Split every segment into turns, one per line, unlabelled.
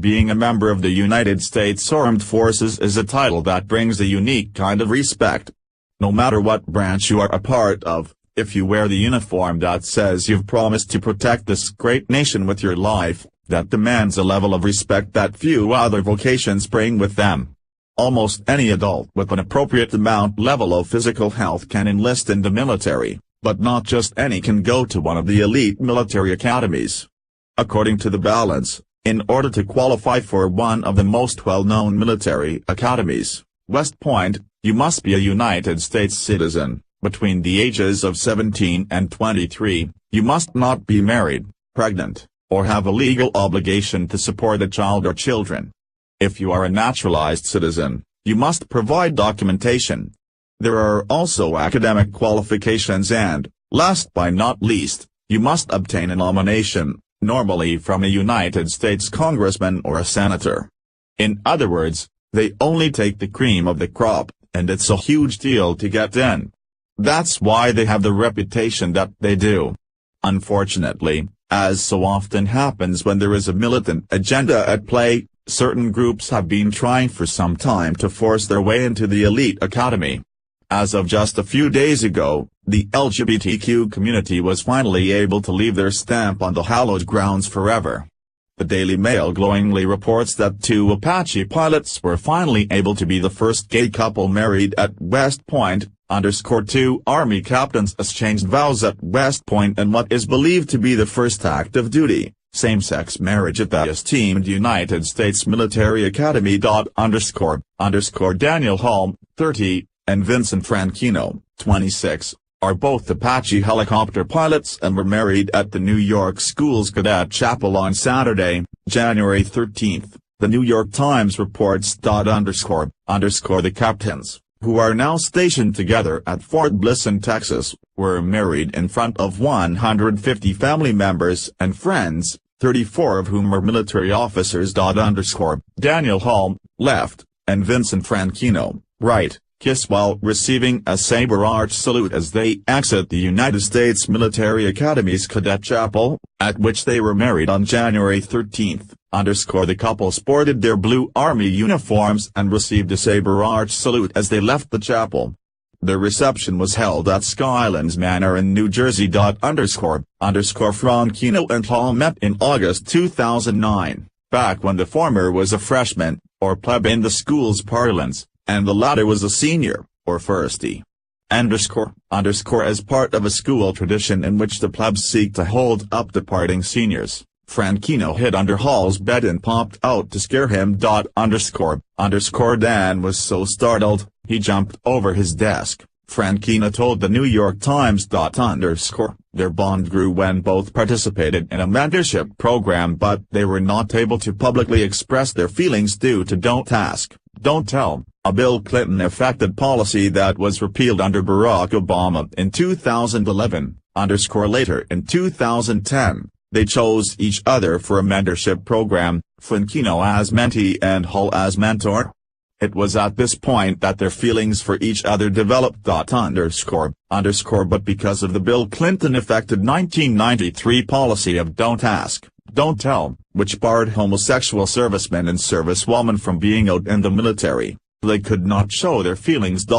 Being a member of the United States Armed Forces is a title that brings a unique kind of respect. No matter what branch you are a part of, if you wear the uniform that says you've promised to protect this great nation with your life, that demands a level of respect that few other vocations bring with them. Almost any adult with an appropriate level of physical health can enlist in the military, but not just any can go to one of the elite military academies. According to the balance, in order to qualify for one of the most well-known military academies, West Point, you must be a United States citizen, between the ages of 17 and 23, you must not be married, pregnant, or have a legal obligation to support a child or children. If you are a naturalized citizen, you must provide documentation. There are also academic qualifications and, last but not least, you must obtain a nomination, normally from a United States congressman or a senator. In other words, they only take the cream of the crop, and it's a huge deal to get in. That's why they have the reputation that they do. Unfortunately, as so often happens when there is a militant agenda at play, certain groups have been trying for some time to force their way into the elite academy. As of just a few days ago, the LGBTQ community was finally able to leave their stamp on the hallowed grounds forever. The Daily Mail glowingly reports that 2 Apache pilots were finally able to be the first gay couple married at West Point. 2 Army captains exchanged vows at West Point in what is believed to be the first active duty, same-sex marriage at the esteemed United States Military Academy. Daniel Hall, 30, and Vincent Franchino, 26, are both Apache helicopter pilots and were married at the New York School's Cadet Chapel on Saturday, January 13. The New York Times reports. The captains, who are now stationed together at Fort Bliss in Texas, were married in front of 150 family members and friends, 34 of whom were military officers. Daniel Hall, left, and Vincent Franchino, right, kiss while receiving a saber arch salute as they exit the United States Military Academy's Cadet Chapel, at which they were married on January 13. The couple sported their blue Army uniforms and received a saber arch salute as they left the chapel. The reception was held at Skylands Manor in New Jersey. Franchino and Hall met in August 2009, back when the former was a freshman, or plebe in the school's parlance, and the latter was a senior, or firstie. As part of a school tradition in which the plebs seek to hold up departing seniors, Franchino hid under Hall's bed and popped out to scare him. Dan was so startled, he jumped over his desk, Franchino told the New York Times. Their bond grew when both participated in a mentorship program, but they were not able to publicly express their feelings due to Don't Ask, Don't Tell, a Bill Clinton-affected policy that was repealed under Barack Obama in 2011. Later in 2010, they chose each other for a mentorship program, Franchino as mentee and Hall as mentor. It was at this point that their feelings for each other developed. But because of the Bill Clinton-affected 1993 policy of Don't Ask, Don't Tell, which barred homosexual servicemen and servicewomen from being out in the military, they could not show their feelings. We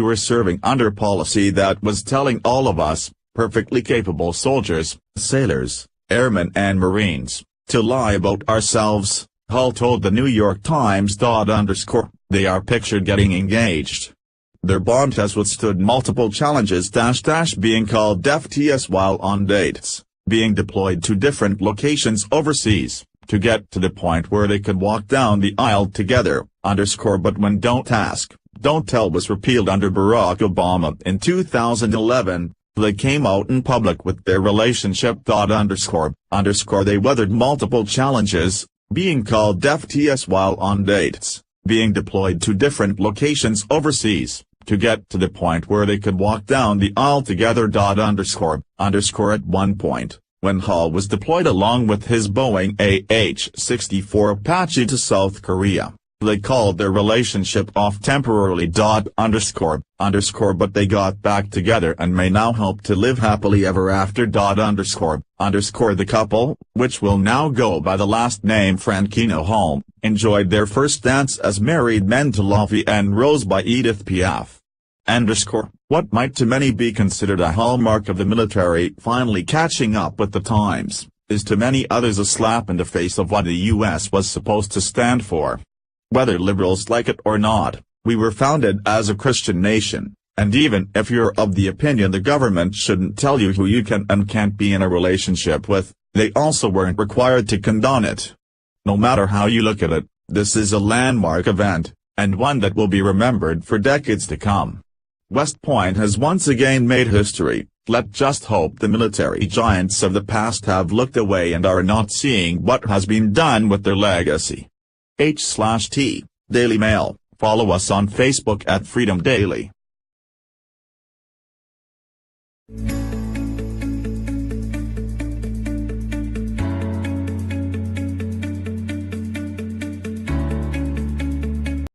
were serving under policy that was telling all of us, perfectly capable soldiers, sailors, airmen and Marines, to lie about ourselves, Hall told the New York Times. They are pictured getting engaged. Their bond has withstood multiple challenges. Being called FTS while on dates, being deployed to different locations overseas, to get to the point where they could walk down the aisle together. But when Don't Ask, Don't Tell was repealed under Barack Obama in 2011, they came out in public with their relationship. They weathered multiple challenges, being called FTS while on dates, being deployed to different locations overseas, to get to the point where they could walk down the aisle together. At one point, when Hall was deployed along with his Boeing AH-64 Apache to South Korea, They called their relationship off temporarily. But they got back together and may now hope to live happily ever after. The couple, which will now go by the last name Franchino Holm, enjoyed their first dance as married men to La Vie en Rose by Edith Piaf. What might to many be considered a hallmark of the military finally catching up with the times, is to many others a slap in the face of what the U.S. was supposed to stand for. Whether liberals like it or not, we were founded as a Christian nation, and even if you're of the opinion the government shouldn't tell you who you can and can't be in a relationship with, they also weren't required to condone it. No matter how you look at it, this is a landmark event, and one that will be remembered for decades to come. West Point has once again made history. Let's just hope the military giants of the past have looked away and are not seeing what has been done with their legacy. H/T, Daily Mail. Follow us on Facebook at Freedom Daily.